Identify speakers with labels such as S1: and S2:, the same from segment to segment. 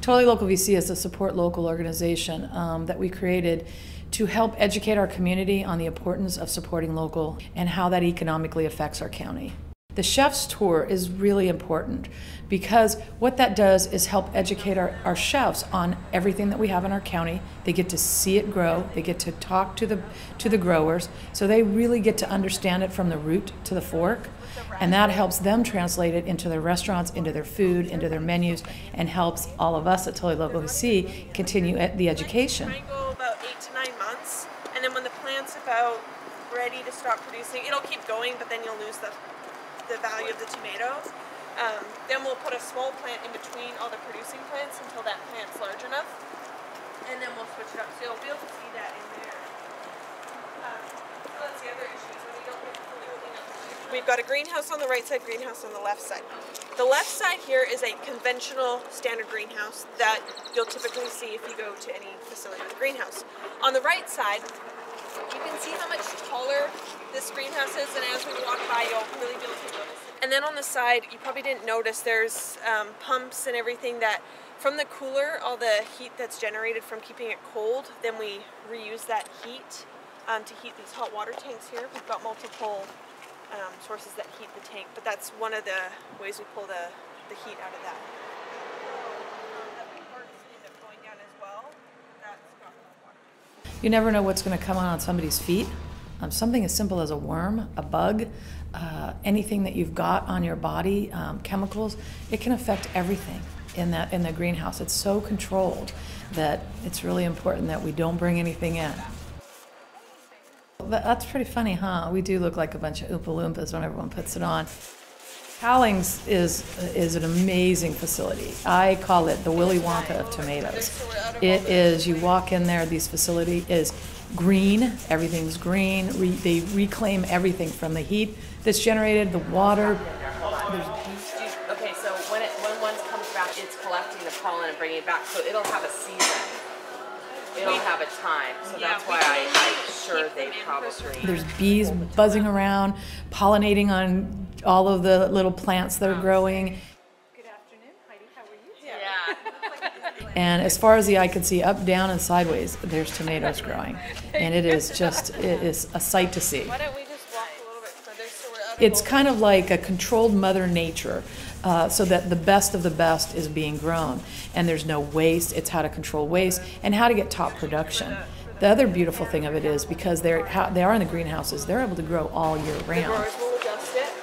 S1: Totally Local VC is a support local organization that we created to help educate our community on the importance of supporting local and how that economically affects our county. The chef's tour is really important because what that does is help educate our chefs on everything that we have in our county. They get to see it grow, they get to talk to the growers, so they really get to understand it from the root to the fork, and that helps them translate it into their restaurants, into their food, into their menus, and helps all of us at Totally Local VC continue the education.
S2: About 8 to 9 months, and then when the plant's about ready to stop producing, it'll keep going, but then you'll lose the value of the tomato. Then we'll put a small plant in between all the producing plants until that plant's large enough, and then we'll switch it up. So you'll be able to see that in there. That's the other issue, when you don't get fully clean up. We've got a greenhouse on the right side, greenhouse on the left side. The left side here is a conventional standard greenhouse that you'll typically see if you go to any facility with a greenhouse. On the right side, you can see how much taller this greenhouse is, and as we walk by, you'll really be able to notice it. And then on the side, you probably didn't notice, there's pumps and everything that, from the cooler, all the heat that's generated from keeping it cold, then we reuse that heat to heat these hot water tanks here. We've got multiple sources that heat the tank, but that's one of the ways we pull the heat out of that.
S1: You never know what's going to come on somebody's feet. Something as simple as a worm, a bug, anything that you've got on your body, chemicals, it can affect everything in the greenhouse. It's so controlled that it's really important that we don't bring anything in. That's pretty funny, huh? We do look like a bunch of Oompa Loompas when everyone puts it on. Houwelings is an amazing facility. I call it the Willy Wonka of tomatoes. It is, you walk in there, this facility is green, everything's green. They reclaim everything from the heat that's generated, the water.
S3: Okay, so when one comes back, it's collecting the pollen and bringing it back, so it'll have a season. It'll have a time, so that's why I'm sure they probably...
S1: There's bees buzzing around, pollinating on all of the little plants that are growing.
S2: Good afternoon, Heidi, how are you?
S3: Yeah.
S1: And as far as the eye can see, up, down, and sideways, there's tomatoes growing. And it is a sight to see.
S2: Why don't we just walk a little bit further so we're out of
S1: It's kind of like a controlled Mother Nature, so that the best of the best is being grown. And there's no waste. It's how to control waste and how to get top production. The other beautiful thing of it is because they are in the greenhouses, they're able to grow all year round.
S2: The growers will adjust it,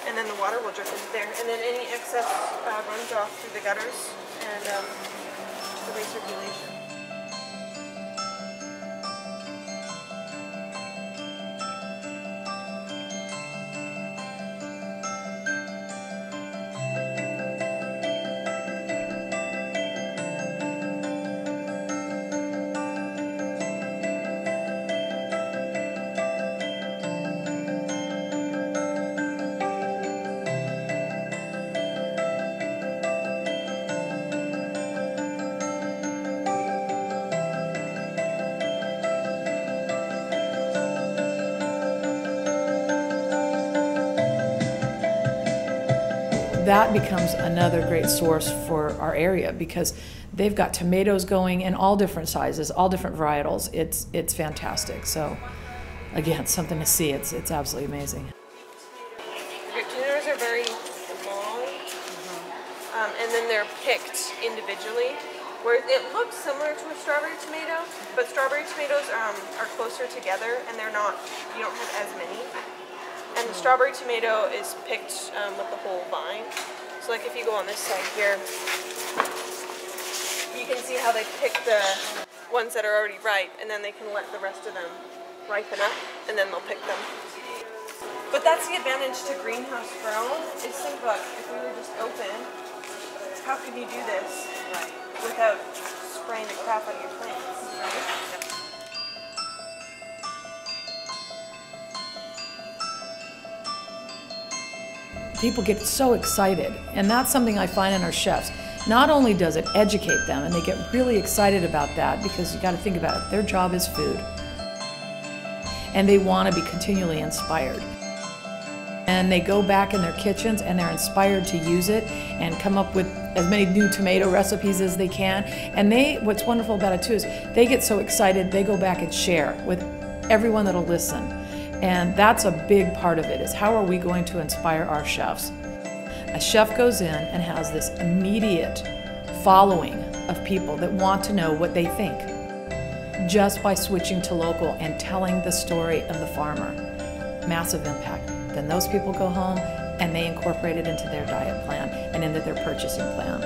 S2: and then the water will drip into there, and then any excess runs off through the gutters and the recirculation.
S1: That becomes another great source for our area because they've got tomatoes going in all different sizes, all different varietals. It's fantastic. So again, something to see. It's absolutely amazing.
S2: Your tomatoes are very long, and then they're picked individually. Where it looks similar to a strawberry tomato, but strawberry tomatoes are closer together, and you don't have as many. And the strawberry tomato is picked with the whole vine. So like if you go on this side here, you can see how they pick the ones that are already ripe, and then they can let the rest of them ripen up, and then they'll pick them. But that's the advantage to greenhouse grown, is think about if we were just open, how could you do this without spraying the crap out of your plants, right?
S1: People get so excited, and that's something I find in our chefs. Not only does it educate them, and they get really excited about that because you got to think about it, their job is food, and they want to be continually inspired. And they go back in their kitchens and they're inspired to use it and come up with as many new tomato recipes as they can. And what's wonderful about it too is they get so excited, they go back and share with everyone that'll listen. And that's a big part of it, is how are we going to inspire our chefs? A chef goes in and has this immediate following of people that want to know what they think just by switching to local and telling the story of the farmer. Massive impact. Then those people go home and they incorporate it into their diet plan and into their purchasing plan.